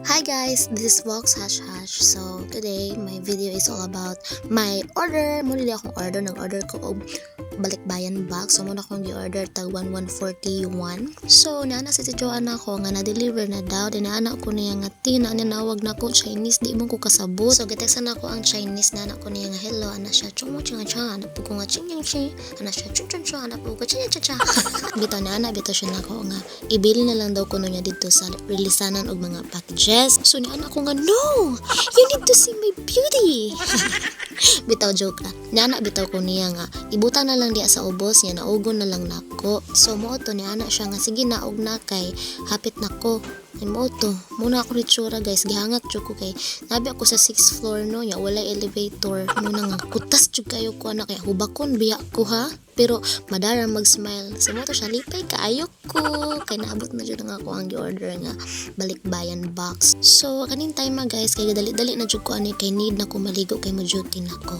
Hi guys, this is Vox Hash Hash. So today my video is all about my order. Muna akong order, nag-order ko og balikbayan box. So muna akong gi-order tag 1141. So naana si Joanna ko nga na-deliver na daw. Dinaana ko niya nga tina ninawag na ko Chinese, di mo ko kasabot. So gitextan ako ang Chinese na ko niya nga hello, ana siya chung chung cha, ana po ko nga ching ching ching, ana siya chung chung chung, ana po ko ching ching cha. Bitaw na ana, bitaw siya nako nga ibili na lang daw kuno niya dito sa releasanan og mga packages. So ni anak ko nga, no, you need to see my beauty. Bitaw joke ah. Niana bitaw ko niya nga ibutang na lang diya sa ubos niya, naugon na lang nako. So mo to ni anak siya nga sige naog na kay hapit nako. Mo to muna ako ritsura guys, gihangat jud ko kay nabi ako sa 6th floor no nya walay elevator. Muna nga kutas jud kayo ko anak kay hubakon biya ko ha. Pero madara mag-smile. So mo to siya lipay kaayo ko kay naabot na jud nga ako ang gi-order nga balikbayan box. So kaning time guys kay dali-dali na jud ko ani kay need na ko maligo kay mo duty nako.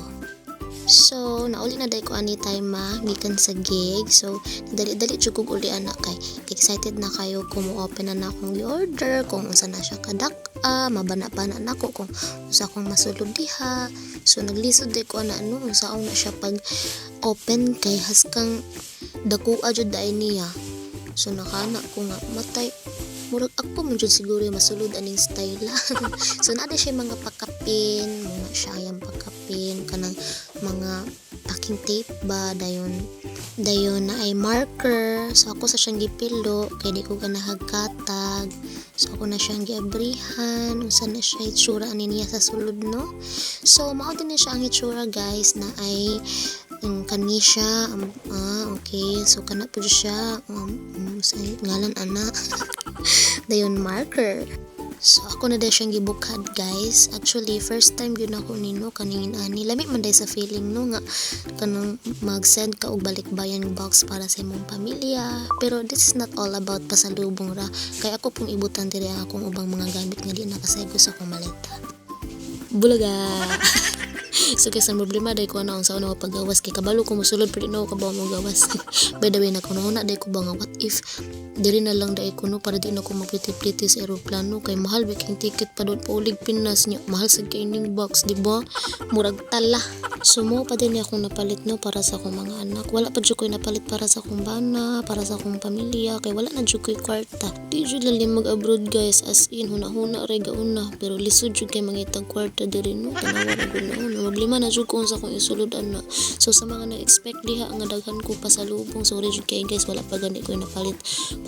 So nauli na day ko ani time gikan sa gig. So dali-dali jud ko uli anak kay excited na kayo kung mo-open na akong i-order kung unsa na siya kadak-a, mabana-bana nako kung unsa akong masulod diha. So naglisod day ko ana ano unsaon na siya pag open kay haskang dakua jud day niya. So nakana ko nga matay murag ako mo jud siguro masulod aning style. So naada siya mga pakapin, muna siya yung pakapin kanang mga packing tape ba dayon na ay marker. So ako sa siyang gipilo kay di ko ganahagkatag. So ako na siyang giabrihan unsa na siya itsura ani niya sa sulod no. So mao din na siya ang itsura guys na ay kani siya okay, so kana po siya sa ngalan ana. Dayon marker. So ako na dahil siyang gibukad guys. Actually first time yun ako nino kaningin ani. Lami man dahil sa feeling no nga kanang mag-send ka og balikbayan box para sa imong pamilya. Pero this is not all about pasalubong ra. Kaya ako pong ibutan diri ang akong ubang mga gamit nga di nakasaygo sa akong maleta. Bulaga. So kasi problema dahil ko na sa una paggawas kay kabalo ko musulod pero di na ako kabaw mo gawas. By the way na ko na dahil ko ba nga what if diri na lang dahil ko no para di na ko mapliti-pliti sa aeroplano kay mahal biking ticket pa doon paulig Pinas niya mahal sa kaining box diba murag tala. So mo pa din akong napalit no para sa akong mga anak. Wala pa jud ko napalit para sa akong bana, para sa akong pamilya kay wala na jud ko kwarta. Di jud lalim mag-abroad guys as in huna-huna ray gauna pero lisod jud kay mangitag kwarta diri no tanawa ra gud na problema na jud ko unsa kong isulod ana. So sa mga na-expect diha nga daghan ko pasalubong sorry jud kay guys wala pa gani ko napalit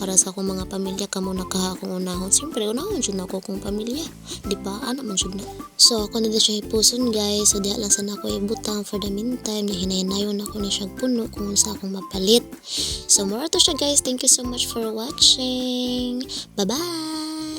para sa akong mga pamilya kamo nakaha akong unahon. Siyempre unahon jud nako akong pamilya. Di ba? Ana man jud na. So ako na siya ipuson guys. So diha lang sana ko ibutang for the meantime na hinay-nayon ako ni siyang puno kung unsa akong mapalit. So more to siya guys. Thank you so much for watching. Bye-bye!